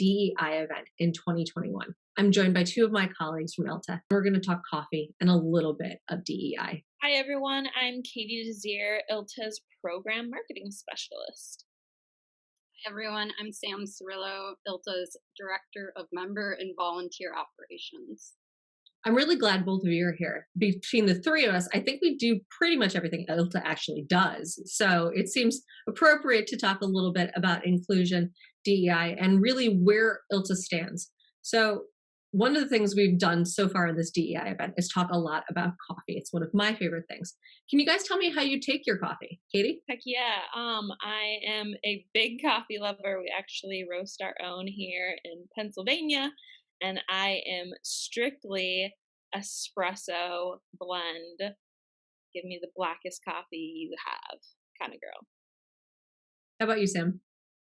DEI event in 2021. I'm joined by two of my colleagues from ILTA. We're going to talk coffee and a little bit of DEI. Hi, everyone. I'm Katie Desir, ILTA's Program Marketing Specialist. Hi, everyone. I'm Sam Surillo, ILTA's Director of Member and Volunteer Operations. I'm really glad both of you are here. Between the three of us, I think we do pretty much everything ILTA actually does. So it seems appropriate to talk a little bit about inclusion, DEI, and really where ILTA stands. So one of the things we've done so far in this DEI event is talk a lot about coffee. It's one of my favorite things. Can you guys tell me how you take your coffee? Katie? Heck yeah. I am a big coffee lover. We actually roast our own here in Pennsylvania, and I am strictly espresso blend. Give me the blackest coffee you have kind of girl. How about you, Sam?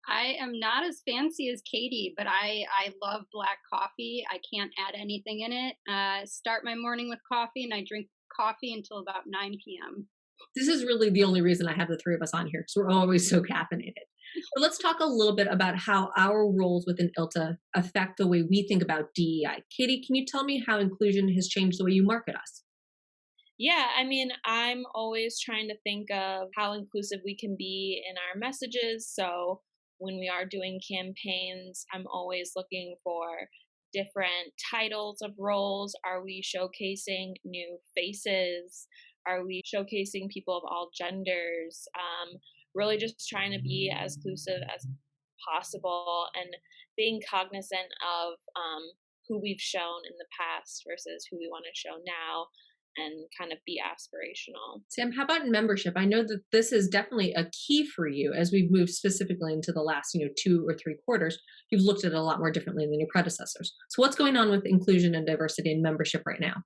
I am not as fancy as Katie, but I love black coffee. I can't add anything in it. Start my morning with coffee, and I drink coffee until about 9 p.m. This is really the only reason I have the three of us on here, because we're always so caffeinated. But let's talk a little bit about how our roles within ILTA affect the way we think about DEI. Katie, can you tell me how inclusion has changed the way you market us? Yeah, I'm always trying to think of how inclusive we can be in our messages. So when we are doing campaigns, I'm always looking for different titles of roles. Are we showcasing new faces? Are we showcasing people of all genders? Really just trying to be as inclusive as possible and being cognizant of who we've shown in the past versus who we want to show now and kind of be aspirational. Sam, how about membership? I know that this is definitely a key for you as we've moved specifically into the last, 2 or 3 quarters. You've looked at it a lot more differently than your predecessors. So what's going on with inclusion and diversity in membership right now?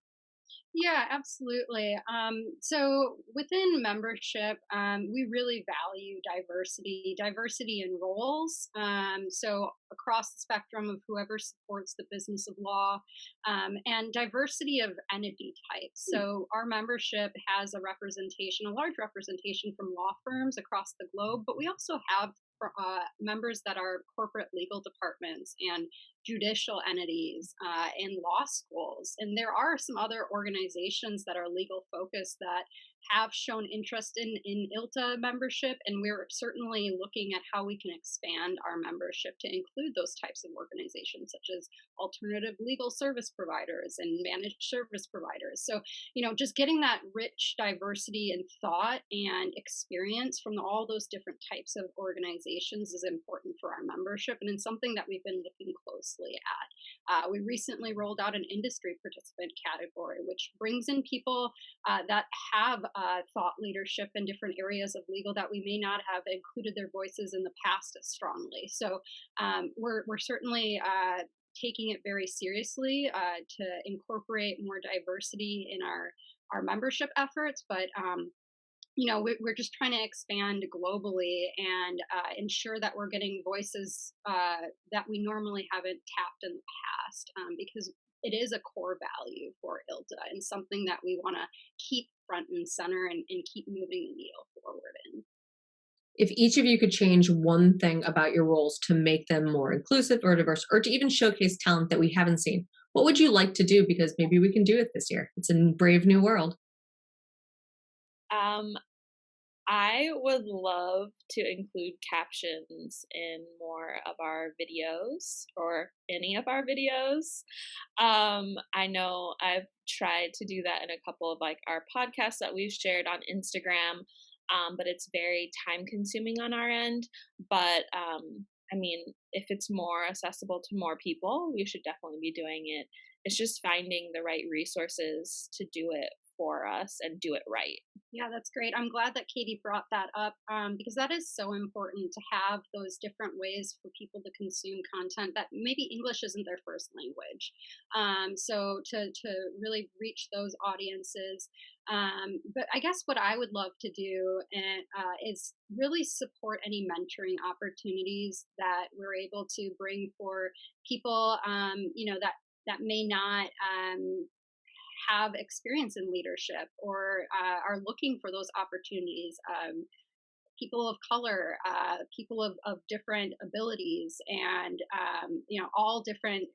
Yeah, absolutely. So within membership, we really value diversity in roles. So across the spectrum of whoever supports the business of law, and diversity of entity types. So our membership has a large representation from law firms across the globe, but we also have members that are corporate legal departments and judicial entities and law schools. And there are some other organizations that are legal focused that have shown interest in ILTA membership, and we're certainly looking at how we can expand our membership to include those types of organizations, such as alternative legal service providers and managed service providers. So, just getting that rich diversity in thought and experience from all those different types of organizations is important for our membership, and it's something that we've been looking closely at. We recently rolled out an industry participant category, which brings in people that have thought leadership in different areas of legal that we may not have included their voices in the past as strongly. So we're certainly taking it very seriously to incorporate more diversity in our membership efforts, but we're just trying to expand globally and ensure that we're getting voices that we normally haven't tapped in the past, because it is a core value for ILTA and something that we want to keep front and center and keep moving the needle forward in. If each of you could change one thing about your roles to make them more inclusive or diverse, or to even showcase talent that we haven't seen, what would you like to do? Because maybe we can do it this year. It's a brave new world. I would love to include captions in more of our videos or any of our videos. I know I've tried to do that in a couple of our podcasts that we've shared on Instagram, but it's very time consuming on our end. But if it's more accessible to more people, we should definitely be doing it. It's just finding the right resources to do it for us and do it right. Yeah, that's great. I'm glad that Katie brought that up, because that is so important to have those different ways for people to consume content that maybe English isn't their first language. So to really reach those audiences. But I guess what I would love to do is really support any mentoring opportunities that we're able to bring for people, that may not have experience in leadership or are looking for those opportunities. people of color, people of different abilities, and all different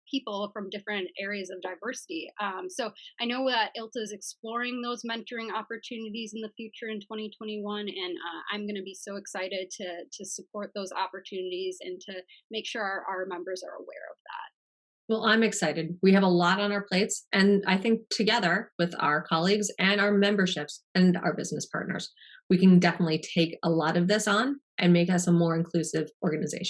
people from different areas of diversity. So I know that ILTA is exploring those mentoring opportunities in the future in 2021, and I'm going to be so excited to support those opportunities and to make sure our members are aware of that. Well, I'm excited. We have a lot on our plates. And I think together with our colleagues and our memberships and our business partners, we can definitely take a lot of this on and make us a more inclusive organization.